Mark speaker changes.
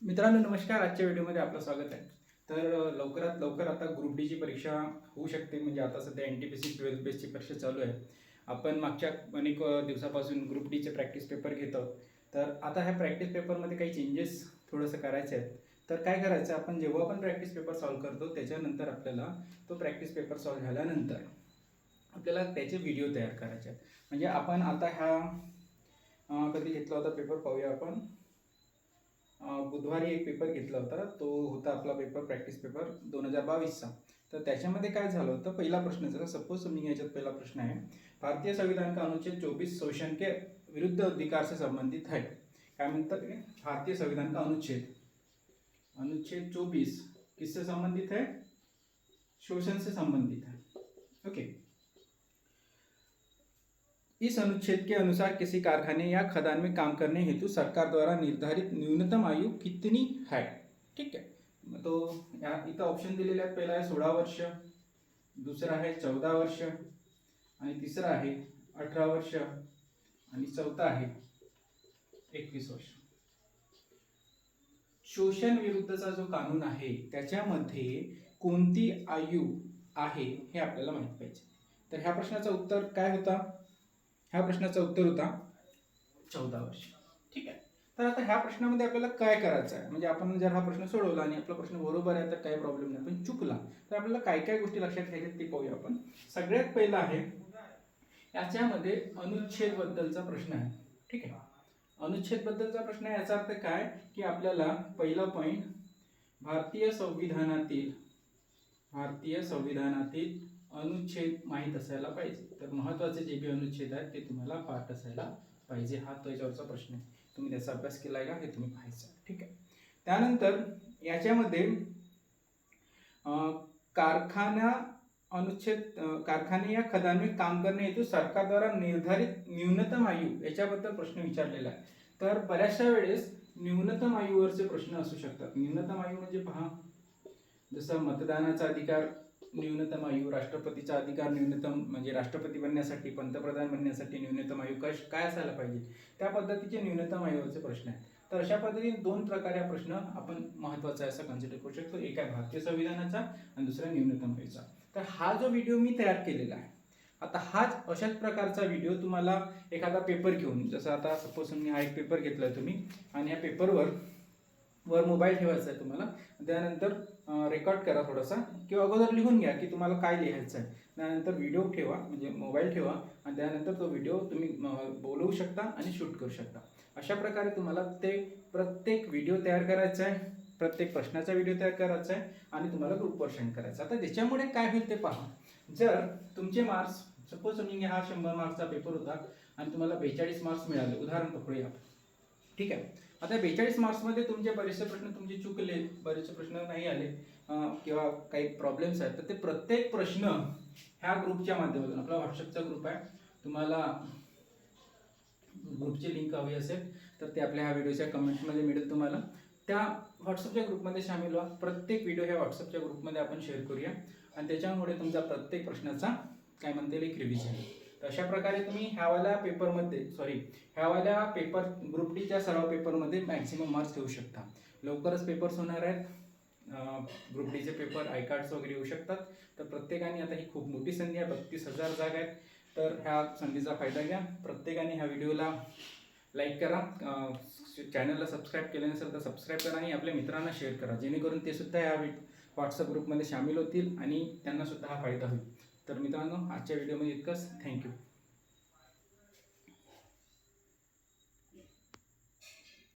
Speaker 1: मित्रांनो नमस्कार. आजच्या व्हिडिओमध्ये आपलं स्वागत आहे. तर लवकरात लवकर आता ग्रुप डीची परीक्षा होऊ शकते. म्हणजे आता सध्या NTPC 12th बेसची परीक्षा चालू आहे. आपण मागच्या अनेक दिवसापासून ग्रुप डीचे प्रॅक्टिस पेपर घेत आहोत. तर आता ह्या प्रॅक्टिस पेपरमध्ये काही चेंजेस थोडंसं करायचे आहेत. तर काय करायचं, आपण जेव्हा पण प्रॅक्टिस पेपर सॉल्व्ह करतो त्याच्यानंतर आपल्याला तो प्रॅक्टिस पेपर सॉल्व्ह झाल्यानंतर आपल्याला त्याचे व्हिडिओ तयार करायचे आहेत. म्हणजे आपण आता कधी घेतला होता पेपर पाहूया आपण. बुधवारी एक पेपर घेतला होता. तो होता आपला पेपर प्रॅक्टिस पेपर 2022चा. तर त्याच्यामध्ये काय झालं होतं, पहिला प्रश्न जरा सपोज समथिंग याच्यात पहिला प्रश्न आहे, भारतीय संविधान का अनुच्छेद 24 शोषण के विरुद्ध अधिकार से संबंधित है. काय म्हणतात, भारतीय संविधान का अनुच्छेद 24 किससे संबंधित है, शोषण से संबंधित है. ओके. इस अनुच्छेद के अनुसार किसी कारखाने या खदान में काम करने हेतु सरकार द्वारा निर्धारित न्यूनतम आयु कितनी है. ठीक है. तो इथं ऑप्शन दिलेले आहेत. पहिला आहे 16 वर्ष, दुसरा आहे 14 वर्ष आणि तिसरा आहे 18 वर्ष आणि चौथा आहे 21 वर्ष. शोषण विरुद्धचा जो कानून आहे त्याच्यामध्ये कोणती आयु आहे हे आपल्याला माहित पाहिजे. तर ह्या प्रश्नाचं उत्तर काय होता, ह्या प्रश्नाचं उत्तर होता 14 वर्ष. ठीक आहे. तर आता ह्या प्रश्नामध्ये आपल्याला काय करायचं आहे, म्हणजे आपण जर हा प्रश्न सोडवला आणि आपला प्रश्न बरोबर आहे तर काही प्रॉब्लेम नाही, पण चुकला तर आपल्याला काय काय गोष्टी लक्षात घ्यायच्या ते पाहूया आपण. सगळ्यात पहिला आहे याच्यामध्ये अनुच्छेद बद्दलचा प्रश्न आहे. ठीक आहे. अनुच्छेद बद्दलचा प्रश्न आहे याचा अर्थ काय की आपल्याला पहिला पॉइंट भारतीय संविधानातील अनुच्छेद माहीत असायला पाहिजे. तर महत्त्वाचे जे बी अनुच्छेद आहेत ते तुम्हाला पाठ असायला पाहिजे. हा त्याच्यावरचा प्रश्न आहे. तुम्ही त्याचा अभ्यास केलाय का हे तुम्ही पाहायचं. ठीक आहे. त्यानंतर याच्यामध्ये कारखाने या खदान में काम करने हेतु सरकार द्वारा निर्धारित न्यूनतम आयु याच्याबद्दल प्रश्न विचारलेला आहे. तर बऱ्याचशा वेळेस न्यूनतम आयुवरचे प्रश्न असू शकतात. न्यूनतम आयु म्हणजे पहा, जसं मतदानाचा अधिकार न्यूनतम आयु, राष्ट्रपतीचा अधिकार न्यूनतम म्हणजे राष्ट्रपती बनण्यासाठी, पंतप्रधान बनण्यासाठी न्यूनतम आयु काय असायला पाहिजे, त्या पद्धतीचे न्यूनतम आयुवरचे प्रश्न आहेत. तर अशा पद्धतीने दोन प्रकारे हा प्रश्न आपण महत्त्वाचा असं कन्सिडर करू शकतो. एक आहे भारतीय संविधानाचा आणि दुसरा न्यूनतम आयुचा. तर हा जो व्हिडिओ मी तयार केलेला आहे, आता हाच अशाच प्रकारचा व्हिडिओ तुम्हाला एखादा पेपर घेऊन, जसं आता सपोज तुम्ही हा एक पेपर घेतलाय तुम्ही आणि या पेपरवर मोबाईल ठेवायचा आहे तुम्हाला. त्यानंतर रेकॉर्ड करा थोडासा, किंवा अगोदर लिहून घ्या की तुम्हाला काय लिहायचं आहे. त्यानंतर व्हिडिओ ठेवा, म्हणजे मोबाईल ठेवा आणि त्यानंतर तो व्हिडिओ तुम्ही बोलवू शकता आणि शूट करू शकता. अशा प्रकारे तुम्हाला ते प्रत्येक व्हिडिओ तयार करायचा आहे, प्रत्येक प्रश्नाचा व्हिडिओ तयार करायचा आहे आणि तुम्हाला ग्रुपवर सेंड करायचा. आता त्याच्यामुळे काय होईल ते पहा. जर तुमचे मार्क्स सपोज तुम्ही हा 100 मार्क्सचा पेपर होता आणि तुम्हाला 42 मार्क्स मिळाले, उदाहरण पकडूया. ठीक आहे. आता 42 मार्क्समध्ये तुमचे बरेचसे प्रश्न तुमचे चुकले, बरेचसे प्रश्न नाही आले किंवा काही प्रॉब्लेम्स आहेत, तर ते प्रत्येक प्रश्न ह्या ग्रुपच्या माध्यमातून, आपला व्हॉट्सअपचा ग्रुप आहे, तुम्हाला ग्रुपची लिंक हवी असेल तर ते आपल्या ह्या व्हिडिओच्या कमेंटमध्ये मिळेल तुम्हाला. त्या व्हॉट्सअपच्या ग्रुपमध्ये सामील व्हा. प्रत्येक व्हिडिओ ह्या व्हॉट्सअपच्या ग्रुपमध्ये आपण शेअर करूया आणि त्याच्यामुळे तुमचा प्रत्येक प्रश्नाचा काय म्हणता येईल एक रिव्हिजन. तर अशा प्रकारे तुम्ही ह्यावाल्या पेपर ग्रुप डीच्या सराव पेपरमध्ये मॅक्सिमम मार्क्स घेऊ शकता. लवकरच पेपर्स होणार आहेत. ग्रुप डीचे पेपर आय कार्ड्स वगैरे येऊ शकतात. तर प्रत्येकाने, आता ही खूप मोठी संधी आहे, 32,000 जागा आहेत. तर ह्या संधीचा फायदा घ्या. प्रत्येकाने ह्या व्हिडिओला लाईक करा, चॅनलला सबस्क्राईब केलं नसेल तर सबस्क्राईब करा आणि आपल्या मित्रांना शेअर करा, जेणेकरून ते सुद्धा या व्हॉट्सअप ग्रुपमध्ये सामील होतील आणि त्यांना सुद्धा हा फायदा होईल. तर मित्रांनो, आजच्या व्हिडिओमध्ये इतकंच. थँक्यू.